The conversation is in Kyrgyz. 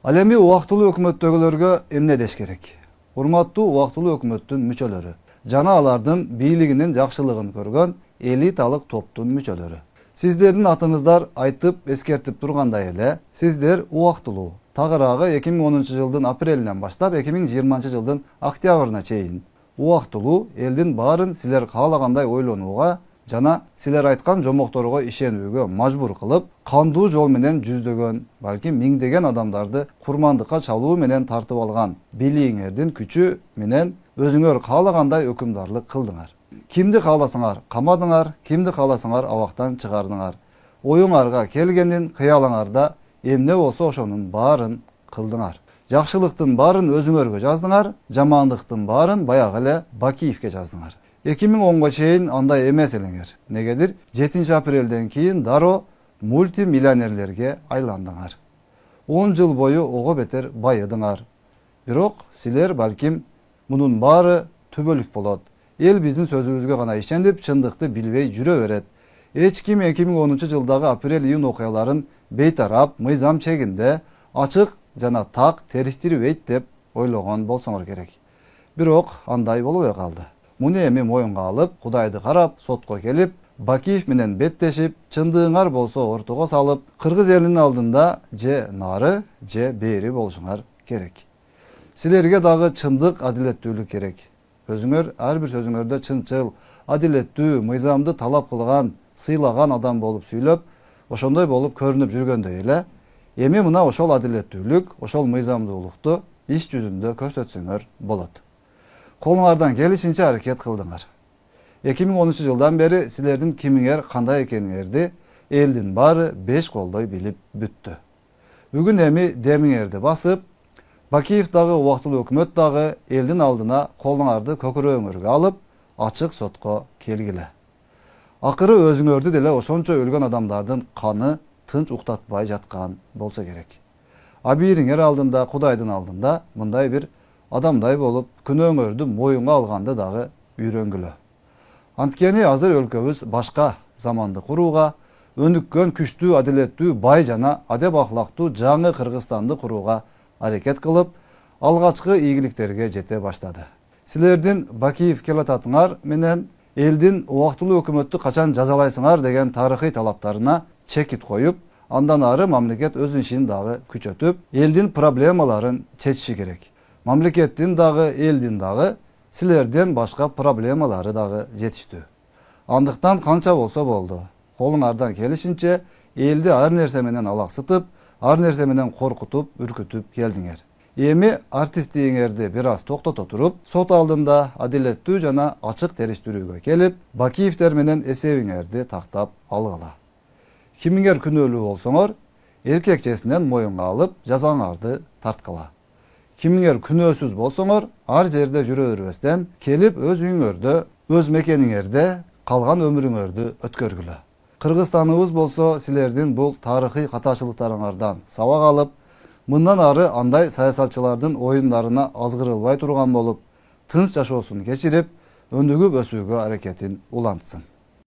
Al эми убактылуу өкмөттөгүлөргө эмне деш керек? Урматтуу убактылуу өкмөттүн мүчөлөрү жана алардын бийлигинин жакшылыгын көргөн элиталык топтун мүчөлөрү. Сиздердин атыңыздар айтып эскертип тургандай эле, сиздер убактылуу тагыраагы 2010 жылдын апрелинен баштап 2020 жылдын октябрына чейин убактылуу элдин баарын силер каалагандай ойлонууга жана силер айткан жомокторго ишенүүгө мажбур кылып, кандуу жол менен жүздөгөн, балким миңдеген адамдарды курмандыкка чалуу менен тартып алган бийлигиңердин күчү менен өзүңөр каалагандай өкүмдарлык кылдыңар. Кимди кааласаңар камадыңар, кимди кааласаңар абактан чыгардыңар. Оюңарга келгенин кыялаңарда эмне болсо ошонун баарын кылдыңар. Жакшылыктын баарын өзүңөргө жаздыңар, жамандыктын баарын баягы эле Бакиевке жаздыңар. 2010 чейин андай эмес элеңер. Негедир 7 апрелден кийин дароо мультимиллионерлерге айландыңар. 10 жыл бою ого бетер байыдыңар. Бирок силер балким мунун баары түбөлүк болот. Эл биздин сөзүбүзгө гана ишенип, чындыкты билбей жүрө берет. Эч ким 2010 жылдагы апрель-июнь окуяларын бейтарап, мыйзам чегинде ачык жана так териштирбейт деп ойлогон болсоңор керек. Бирок андай болбой калды. Муну эми моюнга алып, Кудайды карап, сотко келип, Бакиев менен беттешип, чындыгыңар болсо ортого салып, кыргыз элинин алдында же нары, же бери болушуңар керек. Силерге дагы чындык, адилеттүүлүк керек. Өзүңөр ар бир сөзүңөрдө чынчыл, адилеттүү, мыйзамды талап кылган, сыйлаган адам болуп сүйлөп, ошондой болуп көрүнүп жүргөндөй эле, эми мына ошол адилеттүүлүк, ошол мыйзамдуулукту иш жүзүндө көрсөтсөңөр болот. Колуңардан келишинче аракет кылдыңар. 2010 жылдан бери силердин кимиңер кандай экениңерди элдин баары 5 колдой билип бүттү. Бүгүн эми демиңерди басып, Бакиев дагы убактылуу өкмөт дагы элдин алдына колуңарды көкүрөгүңөргө алып, ачык сотко келгиле. Акыры өзүңөрдү деле ошончо өлгөн адамдардын каны тынч уктатпай жаткан болсо керек. Абийириңер алдында, Кудайдын алдында мындай бир адамдай болуп, күнөөңөрдү моюнга алганды дагы үйрөнгүлө. Анткени азыр өлкөбүз башка заманды курууга, өнүккөн, күчтүү, адилеттүү, бай жана адеп ахлактуу жаңы Кыргызстанды курууга аракет кылып, алгачкы ийгиликтерге жете баштады. Силердин Бакиев келататыңар менен элдин убактылуу өкмөттү качан жазалайсыңар деген тарыхый талаптарына чекит коюп, андан ары мамлекет өз ишин дагы күчөтүп, элдин проблемаларын чечиши керек. Мамлекеттин дагы, элдин дагы, силерден башка проблемалары дагы жетиштүү. Андыктан канча болсо болду. Колуңардан келишинче элди ар нерсе менен алаксытып, ар нерсе менен коркутуп, үркүтүп келдиңер. Эми артисттигиңерди бир аз токтото туруп, сот алдында адилеттүү жана ачык териштирүүгө келип, Бакиевдер менен эсебиңерди тактап алгыла. Кимиңер күнөөлүү болсоңор, эркекчесинен моюнга алып, жазаңарды тарткыла. Кимиңер күнөөсүз болсоңор, ар жерде жүрө бербестен келип өз үйүңөрдө, өз мекениңерде калган өмүрүңөрдү өткөргүлө. Кыргызстаныбыз болсо силердин бул тарыхый катачылыктарыңардан сабак алып, мындан ары андай саясатчылардын оюндарына азгырылбай турган болуп, тынч жашоосун кечирип, өнүгүп өсүүгө аракетин улантсын.